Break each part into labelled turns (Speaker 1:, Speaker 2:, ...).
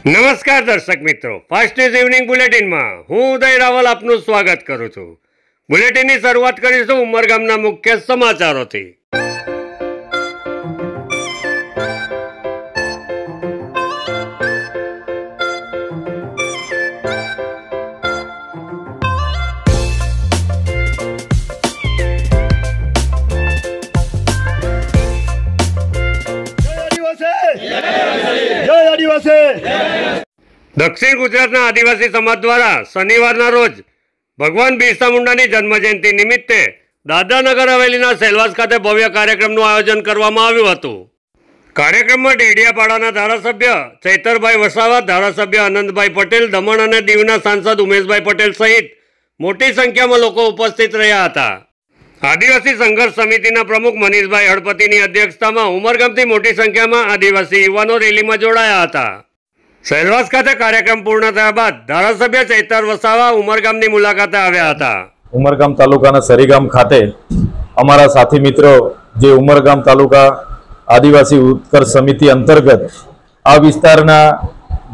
Speaker 1: નમસ્કાર દર્શક મિત્રો, ફાસ્ટ ન્યૂઝ ઇવનિંગ બુલેટિનમાં હું ઉદય રાવલ આપનું સ્વાગત કરું છું। બુલેટિનની શરૂઆત કરીશું ઉમરગામના મુખ્ય સમાચારોથી। દક્ષિણ ગુજરાતના આદિવાસી સમાજ દ્વારા શનિવારના રોજ ભગવાન બિરસા મુંડાની જન્મજયંતિ નિમિત્તે દાદરાનગર હવેલીના સેલવાસ ખાતે ભવ્ય કાર્યક્રમનું આયોજન કરવામાં આવ્યું હતું। કાર્યક્રમમાં ડેડિયાપાડાના ધારાસભ્ય ચૈતરભાઈ વસાવા, ધારાસભ્ય આનંદભાઈ પટેલ, દમણ અને દીવના સાંસદ ઉમેશભાઈ પટેલ સહિત મોટી સંખ્યામાં લોકો ઉપસ્થિત રહ્યા હતા। આદિવાસી સંઘર્ષ સમિતિના પ્રમુખ મનીષભાઈ હળપતિની અધ્યક્ષતામાં ઉમરગામથી મોટી સંખ્યામાં આદિવાસી યુવાનો રેલીમાં જોડાયા હતા। સેલવાસ ખાતે કાર્યક્રમ પૂર્ણ થયા બાદ ધારાસભ્ય ચૈતર વસાવા ઉમરગામની મુલાકાતે આવ્યા હતા।
Speaker 2: ઉમરગામ તાલુકાના સરીગામ ખાતે અમારા સાથી મિત્રો જે ઉમરગામ તાલુકા આદિવાસી ઉત્કર્ષ સમિતિ અંતર્ગત આ વિસ્તારના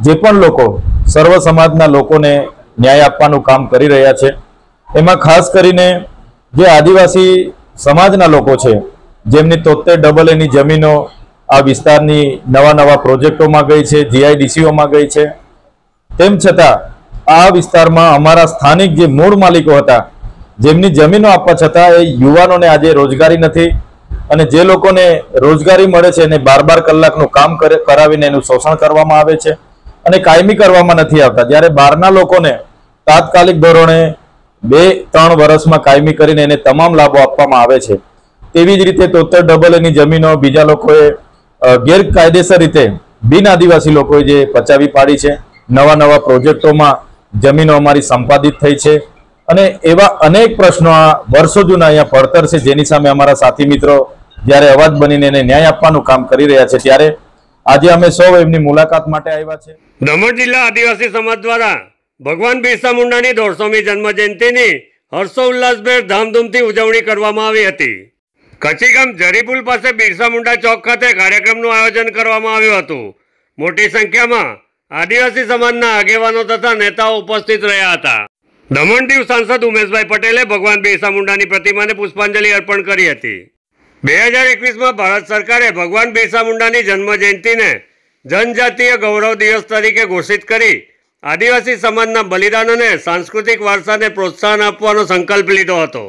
Speaker 2: જે પણ લોકો સર્વ સમાજના લોકોને ન્યાય આપવાનું કામ કરી રહ્યા છે, એમાં ખાસ કરીને જે આદિવાસી સમાજના લોકો છે જેમની 73 એની જમીનો આ વિસ્તારની નવા પ્રોજેક્ટોમાં ગઈ છે, જીઆઈડીસીઓમાં ગઈ છે, તેમ છતાં આ વિસ્તારમાં અમારા સ્થાનિક જે મૂળ માલિકો હતા જેમની જમીનો આપવા છતાં એ યુવાનોને આજે રોજગારી નથી અને જે લોકોને રોજગારી મળે છે એને 12 કલાકનું કામ કરાવીને એનું શોષણ કરવામાં આવે છે અને કાયમી કરવામાં નથી આવતા। જ્યારે બહારના લોકોને તાત્કાલિક ધોરણે 2-3 વર્ષમાં કાયમી કરીને એને તમામ લાભો આપવામાં આવે છે। તેવી જ રીતે 73 એની જમીનો બીજા લોકોએ ગેરકાયદેસર રીતે બિન આદિવાસી લોકોએ જે પચાવી પાડી છે, નવા પ્રોજેક્ટોમાં જમીનો અમારી સંપાદિત થઈ છે અને એવા અનેક પ્રશ્નો આ વર્ષો જૂના અહીંયા પડતર છે, જેની સામે અમારા સાથી મિત્રો જ્યારે અવાજ બનીને એને ન્યાય આપવાનું કામ કરી રહ્યા છે, ત્યારે આજે અમે સૌ એમની મુલાકાત માટે આવ્યા છે।
Speaker 1: દમણ જિલ્લા આદિવાસી સમાજ દ્વારા ભગવાન બિરસા મુંડાની 150મી જન્મજયંતિની હર્ષોલ્લાસભેર ધામધૂમથી ઉજવણી કરવામાં આવી હતી। કચીગામ જરીપુલ પાસે બિરસા મુંડા ચોક ખાતે કાર્યક્રમનું આયોજન કરવામાં આવ્યું હતું। મોટી સંખ્યામાં આદિવાસી સમાજના આગેવાનો તથા નેતાઓ ઉપસ્થિત રહ્યા હતા। દમણ દીવ સાંસદ ઉમેશભાઈ પટેલે ભગવાન બિરસા મુંડાની પ્રતિમાને પુષ્પાંજલિ અર્પણ કરી હતી। 2021માં ભારત સરકારે ભગવાન બિરસા મુંડાની જન્મજયંતિને જનજાતીય ગૌરવ દિવસ તરીકે ઘોષિત કરી આદિવાસી સમાજના બલિદાન અને સાંસ્કૃતિક વારસાને પ્રોત્સાહન આપવાનો સંકલ્પ લીધો હતો।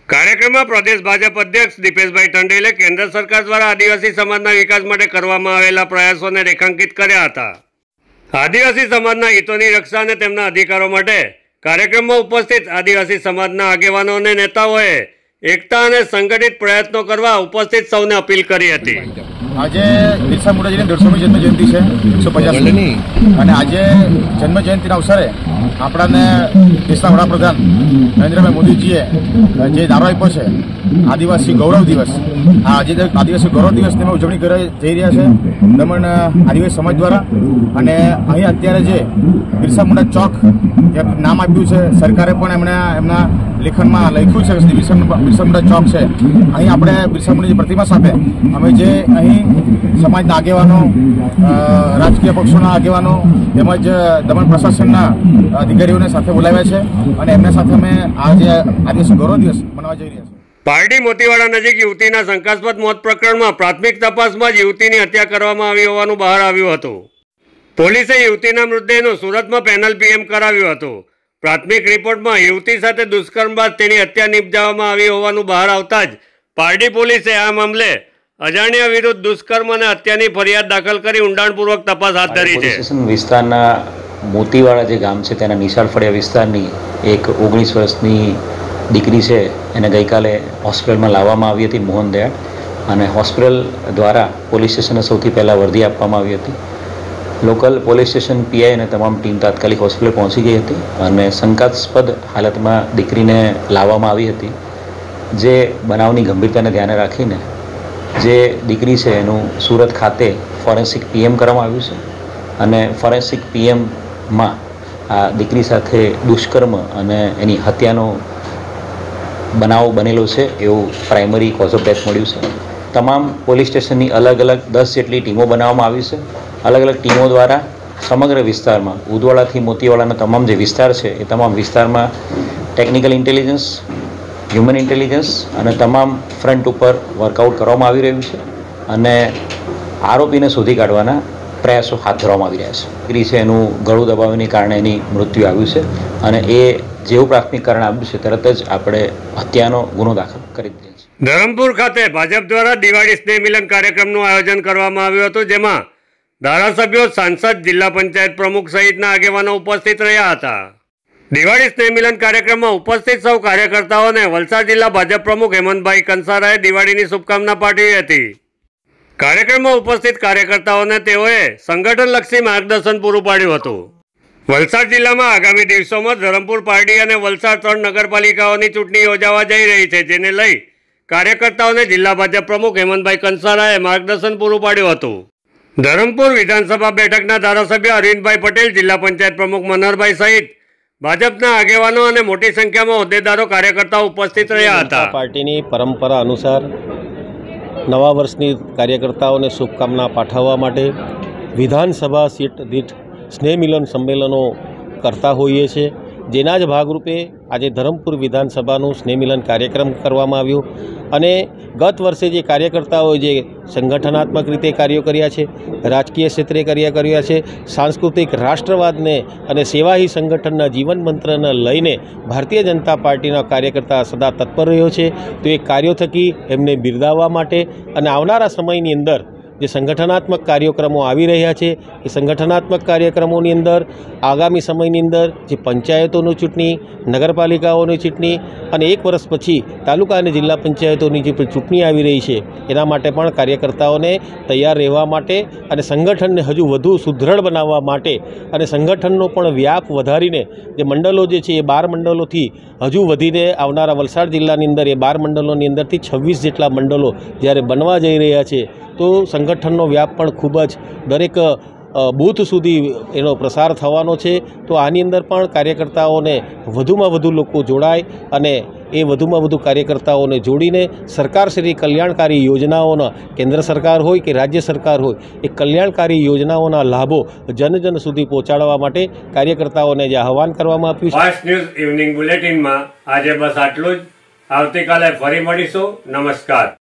Speaker 1: કાર્યક્રમમાં પ્રદેશ ભાજપ અધ્યક્ષ દીપેશભાઈ ટંડેલે કેન્દ્ર સરકાર દ્વારા આદિવાસી સમાજના વિકાસ માટે કરવામાં આવેલા પ્રયાસોને રેખાંકિત કર્યા હતા। આદિવાસી સમાજના હિતોની રક્ષા અને તેમના અધિકારો માટે કાર્યક્રમમાં ઉપસ્થિત આદિવાસી સમાજના આગેવાનો અને નેતાઓએ એકતા અને સંગઠિત પ્રયત્નો કરવા ઉપસ્થિત સૌને અપીલ કરી હતી।
Speaker 3: આજે બિરસા મુંડાજીની 150મી જન્મજયંતિ છે, 150મી, અને આજે જન્મજયંતિના અવસરે આપણાને દેશના વડાપ્રધાન નરેન્દ્રભાઈ મોદીજીએ જે નારો આપ્યો છે આદિવાસી ગૌરવ દિવસ, આ આજે આદિવાસી ગૌરવ દિવસની ઉજવણી કરી જઈ રહ્યા છે દમણ આદિવાસી સમાજ દ્વારા। અને અહીં અત્યારે જે બિરસા મુંડા ચોક જે નામ આપ્યું છે, સરકારે પણ એમણે એમના લેખનમાં લખ્યું છે કે બિરસા મુંડા ચોક છે। અહીં આપણે બિરસા મુંડાની પ્રતિમા સાથે અમે જે અહીં સમાજના આગેવાનો, રાજકીય પક્ષોના આગેવાનો તેમજ દમણ પ્રશાસનના અધિકારીઓને સાથે બોલાવ્યા છે અને એમના સાથે અમે આજે આદિવાસી ગૌરવ દિવસ મનાવવા જઈ રહ્યા છીએ।
Speaker 1: પારડી મોતીવાડા નજીક યુવતીના શંકાસ્પદ મોત પ્રકરણમાં પ્રાથમિક તપાસમાં જ યુવતીની હત્યા કરવામાં આવી હોવાનું બહાર આવ્યું હતું। પોલીસે યુવતીના મૃતદેહનું સુરતમાં પેનલ પીએમ કરાવ્યું હતું। પ્રાથમિક રિપોર્ટમાં યુવતી સાથે દુષ્કર્મ બાદ તેની હત્યા નિપજાવવામાં આવી હોવાનું બહાર આવતા જ પારડી પોલીસે આ મામલે અજાણ્યા વિરુદ્ધ દુષ્કર્મ અને હત્યાની ફરિયાદ દાખલ કરી ઊંડાણપૂર્વક તપાસ હાથ ધરી છે।
Speaker 4: વિસ્તારના મોતીવાડા જે ગામ છે તેના નિશાળ ફળિયા વિસ્તારની એક 19 વર્ષની દીકરી છે, એને ગઈકાલે હોસ્પિટલમાં લાવવામાં આવી હતી, મોહન દયાળ, અને હોસ્પિટલ દ્વારા પોલીસ સ્ટેશને સૌથી પહેલાં વર્દી આપવામાં આવી હતી। લોકલ પોલીસ સ્ટેશન પીઆઈ અને તમામ ટીમ તાત્કાલિક હોસ્પિટલ પહોંચી ગઈ હતી અને શંકાસ્પદ હાલતમાં દીકરીને લાવવામાં આવી હતી। જે બનાવની ગંભીરતાને ધ્યાને રાખીને જે દીકરી છે એનું સુરત ખાતે ફોરેન્સિક પીએમ કરવામાં આવ્યું છે અને ફોરેન્સિક પીએમમાં આ દીકરી સાથે દુષ્કર્મ અને એની હત્યાનો બનાવ બનેલો છે એવું પ્રાઇમરી કોઝ ઓફ ડેથ મળ્યું છે। તમામ પોલીસ સ્ટેશનની અલગ અલગ 10 જેટલી ટીમો બનાવવામાં આવી છે। અલગ અલગ ટીમો દ્વારા સમગ્ર વિસ્તારમાં ઉદવાડાથી મોતીવાડાના તમામ જે વિસ્તાર છે એ તમામ વિસ્તારમાં ટેકનિકલ ઇન્ટેલિજન્સ, હ્યુમન ઇન્ટેલિજન્સ અને તમામ ફ્રન્ટ ઉપર વર્કઆઉટ કરવામાં આવી રહ્યું છે અને આરોપીને શોધી કાઢવાના પ્રયાસો હાથ ધરવામાં આવી રહ્યા છે. દીકરી છે એનું ગળું દબાવવાને કારણે એની મૃત્યુ આવ્યું છે અને એ જેવું પ્રાથમિક કારણ આવ્યું છે તરત જ આપણે હત્યાનો ગુનો દાખલ કરી દીધો છે.
Speaker 1: ધરમપુર ખાતે ભાજપ દ્વારા દિવાળી સ્નેહ મિલન કાર્યક્રમનું આયોજન કરવામાં આવ્યું હતું, જેમાં ધારાસભ્યો, સાંસદ, જિલ્લા પંચાયત પ્રમુખ સહિતના આગેવાનો ઉપસ્થિત રહ્યા હતા. દિવાળી સ્નેહ મિલન કાર્યક્રમમાં ઉપસ્થિત સૌ કાર્યકર્તાઓને વલસાડ જિલ્લા ભાજપ પ્રમુખ હેમંતભાઈ કંસારાએ દિવાળીની શુભકામના પાઠવી હતી. કાર્યક્રમમાં ઉપસ્થિત કાર્યકર્તાઓને તેઓએ સંગઠનલક્ષી માર્ગદર્શન પૂરું પાડ્યું હતું. વલસાડ જિલ્લામાં આગામી દિવસોમાં ધરમપુર પારડી અને વલસાડ 3 નગરપાલિકાઓની ચૂંટણી યોજાવા જઈ રહી છે, જેને લઈ કાર્યકર્તાઓને જિલ્લા ભાજપ પ્રમુખ હેમંતભાઈ કંસારાએ માર્ગદર્શન પૂરું પાડ્યું હતું. ધરમપુર વિધાનસભા બેઠકના ધારાસભ્ય અરવિંદભાઈ પટેલ, જિલ્લા પંચાયત પ્રમુખ મનહરભાઈ સહિત ભાજપના આગેવાનો અને મોટી સંખ્યામાં હોદ્દેદારો, કાર્યકર્તાઓ ઉપસ્થિત રહ્યા હતા.
Speaker 5: પાર્ટીની પરંપરા અનુસાર નવા વર્ષની કાર્યકર્તાઓને શુભકામના પાઠવવા માટે વિધાનસભા સીટ દીઠ સ્નેહ મિલન સંમેલનો કરતા હોઈએ છીએ, જેના જ ભાગરૂપે આજે ધરમપુર વિધાનસભાનું સ્નેહ મિલન કાર્યક્રમ કરવામાં આવ્યો અને ગત વર્ષે જે કાર્યકર્તાઓએ જે સંગઠનાત્મક રીતે કાર્યો કર્યા છે, રાજકીય ક્ષેત્રે કાર્ય કર્યા છે, સાંસ્કૃતિક રાષ્ટ્રવાદને અને સેવાહી સંગઠનના જીવન મંત્રને લઈને ભારતીય જનતા પાર્ટીના કાર્યકર્તા સદા તત્પર રહ્યો છે. તો એ કાર્યો થકી એમને બિરદાવવા માટે અને આવનારા સમયની અંદર જે સંગઠનાત્મક કાર્યક્રમો આવી રહ્યા છે એ સંગઠનાત્મક કાર્યક્રમોની અંદર આગામી સમયની અંદર જે પંચાયતોની ચૂંટણી, નગરપાલિકાઓની ચૂંટણી અને 1 વર્ષ પછી તાલુકા અને જિલ્લા પંચાયતોની જે ચૂંટણી આવી રહી છે એના માટે પણ કાર્યકર્તાઓને તૈયાર રહેવા માટે અને સંગઠનને હજુ વધુ સુદૃઢ બનાવવા માટે અને સંગઠનનો પણ વ્યાપ વધારીને જે મંડળો જે છે એ 12 મંડળોથી હજુ વધીને આવનારા વલસાડ જિલ્લાની અંદર એ 12 મંડળોની અંદરથી 26 જેટલા મંડળો જ્યારે બનવા જઈ રહ્યા છે, તો સંગઠનનો વ્યાપ પણ ખૂબ જ દરેક બૂથ સુધી એનો પ્રસાર થવાનો છે. તો આની અંદર પણ કાર્યકર્તાઓને વધુમાં વધુ લોકો જોડાય અને એ વધુમાં વધુ કાર્યકર્તાઓને જોડીને સરકારશ્રી કલ્યાણકારી યોજનાઓના, કેન્દ્ર સરકાર હોય કે રાજ્ય સરકાર હોય, એ કલ્યાણકારી યોજનાઓના લાભો જન સુધી પહોંચાડવા માટે કાર્યકર્તાઓને જે આહવાન કરવામાં આવ્યું છે.
Speaker 1: ફાસ્ટ ન્યૂઝ ઇવનિંગ બુલેટિનમાં આજે બસ આટલું જ. આવતીકાલે ફરી મળીશું. નમસ્કાર.